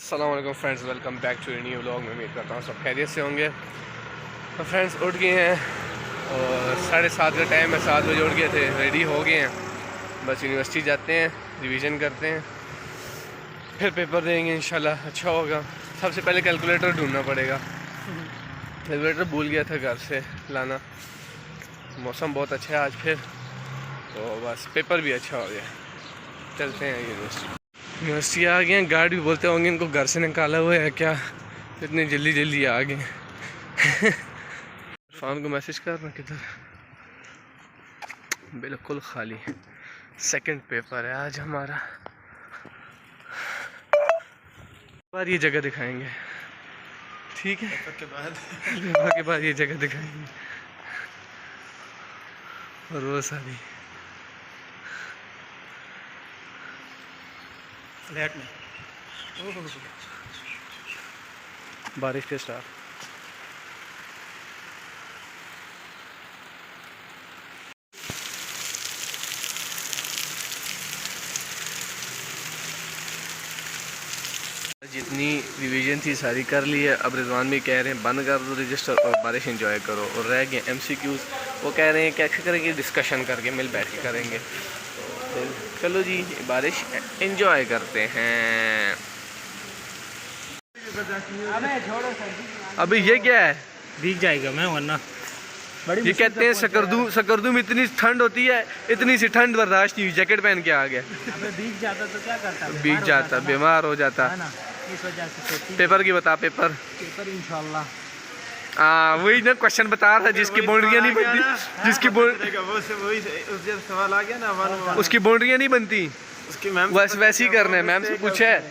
अस्सलाम वालेकुम friends, welcome back to new vlog में। उम्मीद करता हूँ सब खैरियत से होंगे। तो फ्रेंड्स उठ गए हैं और 7:30 का टाइम है। 7 बजे उठ गए थे, रेडी हो गए हैं। बस यूनिवर्सिटी जाते हैं, रिवीजन करते हैं, फिर पेपर देंगे इंशाल्लाह। अच्छा होगा। सबसे पहले कैलकुलेटर ढूंढना पड़ेगा। कैलकुलेटर भूल गया था घर से लाना। मौसम बहुत अच्छा है आज फिर, तो बस पेपर भी अच्छा हो गया। चलते हैं यूनिवर्सिटी आ गए हैं। गार्ड भी बोलते होंगे इनको घर से निकाला हुआ है क्या, इतनी जल्दी जल्दी आ गए। फ़ोन को मैसेज करना किधर, बिल्कुल खाली। सेकंड पेपर है आज हमारा। बार ये जगह दिखाएंगे, ठीक है? पेपर के बाद ये जगह दिखाएंगे और वो सारी फ्लैट में बारिश के स्टार्ट। जितनी रिवीजन थी सारी कर ली है। अब रिजवान भी कह रहे हैं बंद कर दो रजिस्टर और बारिश एंजॉय करो। और रह गए MCQs, वो कह रहे हैं कैसे करेंगे, डिस्कशन करके मिल बैठ के करेंगे। तो चलो जी, बारिश एंजॉय करते हैं। अभी ये क्या है? भीग जाएगा मैं वरना। ये कहते हैं सकरदू में इतनी ठंड होती है, इतनी सी ठंड बर्दाश्त नहीं हुई, जैकेट पहन के आ गया। भीग जाता तो क्या करता? भीग जाता, बीमार हो जाता। इस वजह से पेपर की बता। पेपर इंशाल्लाह। वही ना क्वेश्चन बता रहा था, जिसकी बाउंड्रियाँ नहीं बनती, जिसकी सवाल आ गया ना, उसकी बाउंड्रियाँ नहीं बनती, बस वैसे ही करना है। मैम से पूछा है,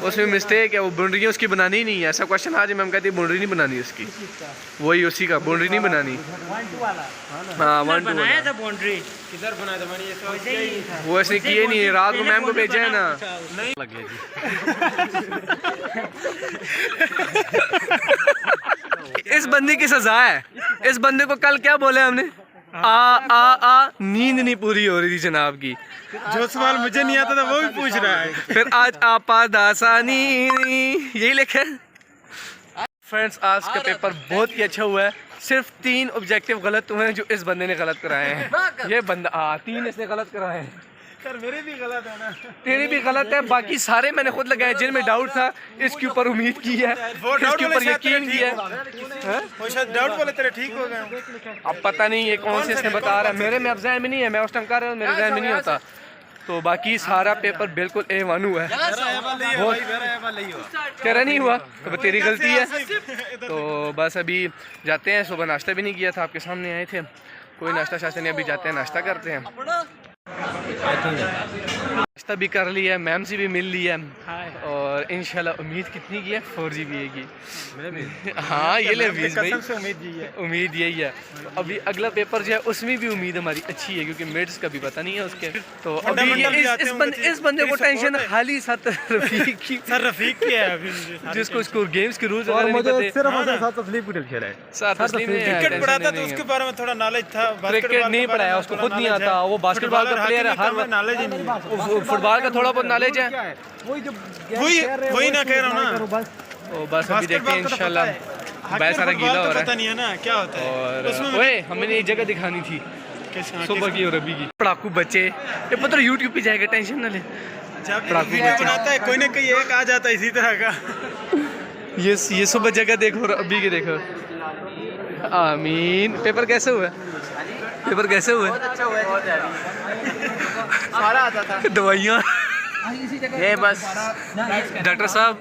उसमें मिस्टेक है, वो बाउंड्रियाँ उसकी बनानी ही नहीं है। ऐसा क्वेश्चन आज मैम कहती है बाउंड्री नहीं बनानी उसकी, वही उसी का बाउंड्री नहीं बनानी। हाँ 1-2 बनाया था बाउंड्री, किधर बनाया था? वो ऐसे किए नहीं, रात को मैम को भेजा है ना। लगे इस बंदे की सजा है। इस बंदे को कल क्या बोले हमने? आ नींद नहीं पूरी हो रही थी जनाब की। जो सवाल मुझे नहीं आता था वो भी पूछ रहा है। फिर आज आपा दासानी यही लिखे। फ्रेंड्स आज का पेपर बहुत ही अच्छा हुआ है। सिर्फ 3 ऑब्जेक्टिव गलत हुए हैं जो इस बंदे ने गलत कराए हैं। ये बंदा 3 इसने गलत कराए हैं। सर मेरे भी गलत है ना? तेरे भी गलत है, बाकी सारे मैंने खुद लगाए। जिनमें डाउट था इसके ऊपर उम्मीद की है, इसके ऊपर यकीन किया है। वो शायद डाउट बोले तेरे ठीक हो गए। अब पता नहीं ये कौन से इसने बता रहा है। मेरे में अब जहन में नहीं है, मैं उस टाइम कर रहा हूँ, मेरे जहन में नहीं होता। तो बाकी सारा पेपर बिल्कुल A1 हुआ है। तेरा नहीं हुआ तो तेरी गलती है। तो बस अभी जाते हैं। सुबह नाश्ता भी नहीं किया था, आपके सामने आए थे। कोई नाश्ता शास्ता नहीं, अभी जाते हैं नाश्ता करते हैं। नाश्ता भी कर लिया, मैम से भी मिल लिया और इंशाल्लाह उम्मीद कितनी की है 4G की। हाँ ये ले उम्मीद यही है। तो अभी अगला पेपर जो है उसमें भी उम्मीद हमारी अच्छी है, क्योंकि मिड्स का भी पता नहीं है उसके। तो अभी इस बंदे को टेंशन खाली सर रफीक की है अभी, जिसको स्कोर गेम्स के रूल्स वगैरह नहीं पता। क्रिकेट पढ़ा था तो उसके बारे में थोड़ा नॉलेज था। क्रिकेट नहीं पढ़ाया, उसको खुद नहीं आता। वो बास्केटबॉल का प्लेयर है, हर नॉलेज ही नहीं। फुटबॉल का थोड़ा बहुत नॉलेज है। वही ना कह रहा हूँ ना। तो बस अभी देखते हैं इंशाल्लाह। बहुत सारा गीला हो रहा है, पता नहीं है ना क्या होता है। और ओए हमें एक जगह दिखानी थी सुबह की और अभी की। पढ़ाकू बच्चे ये पता यूट्यूब पे जाएगा, टेंशन ना ले। पढ़ाकू बनाता है कोई ना कोई एक आ जाता है इसी तरह का। ये सुबह जगह देखो और अभी के देखो। आमीन। पेपर कैसे हुआ? पेपर कैसे हुए? सारा आता था। दवाइयाँ ये बस डॉक्टर साहब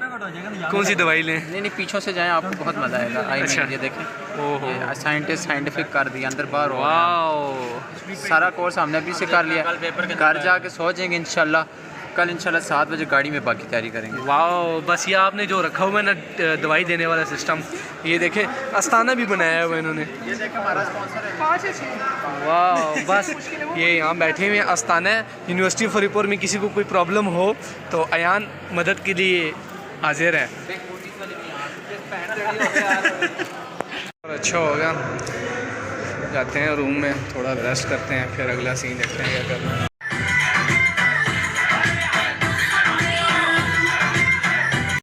कौन सी दवाई लें? नहीं पीछों से जाएं, आपको बहुत मजा आएगा। अच्छा। ये देखें, ओहो साइंटिफिक कर दिया, अंदर बाहर हो वाओ। सारा कोर्स हमने अभी से कर लिया। घर जाके सो जाएंगे इंशाल्लाह। कल इंशाल्लाह 7 बजे गाड़ी में बाकी तैयारी करेंगे। वाओ। बस ये आपने जो रखा हुआ है ना दवाई देने वाला सिस्टम, ये देखें आस्थाना भी बनाया हुआ है इन्होंने। ये देखें हमारा स्पॉन्सर है। वाह। बस ये यहाँ बैठे हुए आस्थाना है। यूनिवर्सिटी फरीदपुर में किसी को कोई प्रॉब्लम हो तो अयान मदद के लिए हाजिर है। अच्छा होगा, जाते हैं रूम में थोड़ा रेस्ट करते हैं, फिर अगला सीन देखते हैं क्या करना है।